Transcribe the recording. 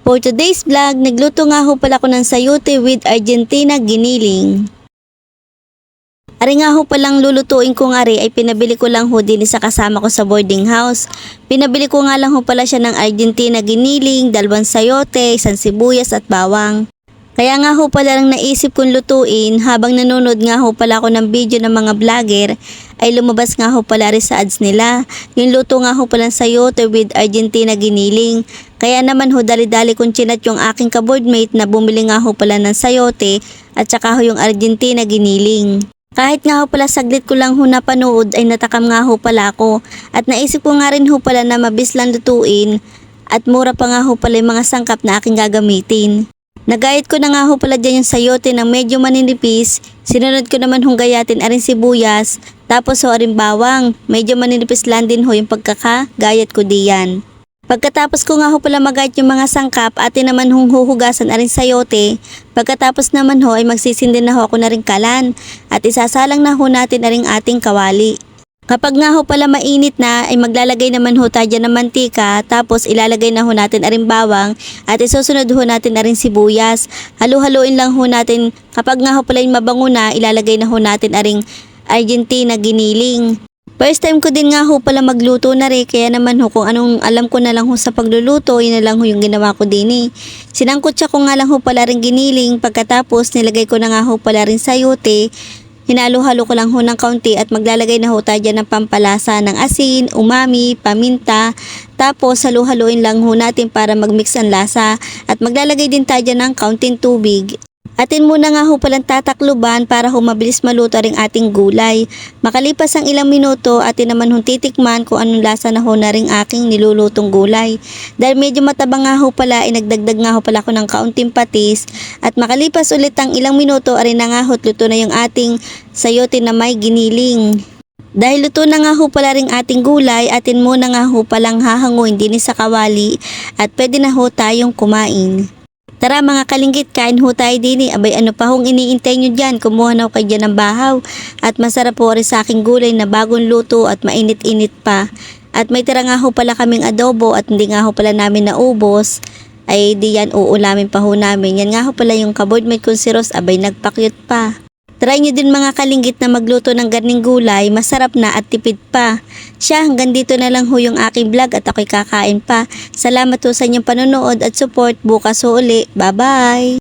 For today's vlog, nagluto nga ho pala ko ng sayote with Argentina giniling. Ari nga ho palang lulutuin ko nga rin ay pinabili ko lang ho din sa kasama ko sa boarding house. Pinabili ko nga lang ho pala siya ng Argentina giniling, 2 sayote, 1 sibuyas at bawang. Kaya nga ho pala lang naisip kong lutuin habang nanonood nga ho pala ako ng video ng mga vlogger ay lumabas nga ho pala rin sa ads nila. Yung luto nga ho pala ng sayote with Argentina giniling. Kaya naman ho dali-dali kong chinat yung aking kaboardmate na bumili nga ho pala ng sayote at saka ho yung Argentina giniling. Kahit nga ho pala saglit ko lang ho napanood ay natakam nga ho pala ako at naisip ko nga rin ho pala na mabis lang lutuin at mura pa nga ho pala yung mga sangkap na aking gagamitin. Nagayat ko na nga ho pala dyan yung sayote ng medyo maninipis, sinunod ko naman hong gayatin aring sibuyas, tapos ho aring bawang, medyo maninipis lang din ho yung pagkakagayat ko diyan. Pagkatapos ko nga ho pala magayat yung mga sangkap, atin naman hong huhugasan aring sayote. Pagkatapos naman ho ay magsisindi na ho ako na ring kalan at isasalang na ho natin aring ating kawali. Kapag nga ho pala mainit na ay maglalagay naman ho tayo ng mantika tapos ilalagay na ho natin aring bawang at isusunod ho natin aring sibuyas. Halu-haluin lang ho natin kapag nga ho pala yung mabango na ilalagay na ho natin aring Argentina giniling. First time ko din nga ho pala magluto na rin kaya naman ho kung anong alam ko na lang ho sa pagluluto yun na lang ho yung ginawa ko din eh. Sinangkutsa ko nga lang ho pala rin giniling pagkatapos nilagay ko na nga ho pala rin sayote. Hinalo-halo ko lang ho ng kaunti at maglalagay na ho tayo dyan ng pampalasa ng asin, umami, paminta. Tapos halu-haluin lang ho natin para magmix ang lasa at maglalagay din tayo dyan ng kaunting tubig. Atin muna nga ho palang tatakluban para ho mabilis maluto ring ating gulay. Makalipas ang ilang minuto, atin naman ho titikman kung anong lasa na ho na ring aking nilulutong gulay. Dahil medyo matabang nga ho pala, nagdagdag nga ho pala ako ng kaunting patis. At makalipas ulit ang ilang minuto, arin na nga ho luto na yung ating sayote na may giniling. Dahil luto na nga ho pala ring ating gulay, atin muna nga ho palang hahanguin din sa kawali at pwede na ho tayong kumain. Tara mga kalinggit, kain ho tayo din eh. Abay ano pa hong iniintay nyo dyan, kumuha na ho kayo dyan ng bahaw. At masarap po rin sa aking gulay na bagong luto at mainit-init pa. At may tira nga ho pala kaming adobo at hindi nga ho pala namin naubos. Ay di yan uulamin pa ho namin. Yan nga ho pala yung kaboardmate kong si Ross, abay nagpakyut pa. Try nyo din mga kalinggit na magluto ng garning gulay, masarap na at tipid pa. Siya, hanggang dito na lang ho yung aking vlog at ako'y kakain pa. Salamat ho sa inyong panonood at support. Bukas ho uli. Bye-bye!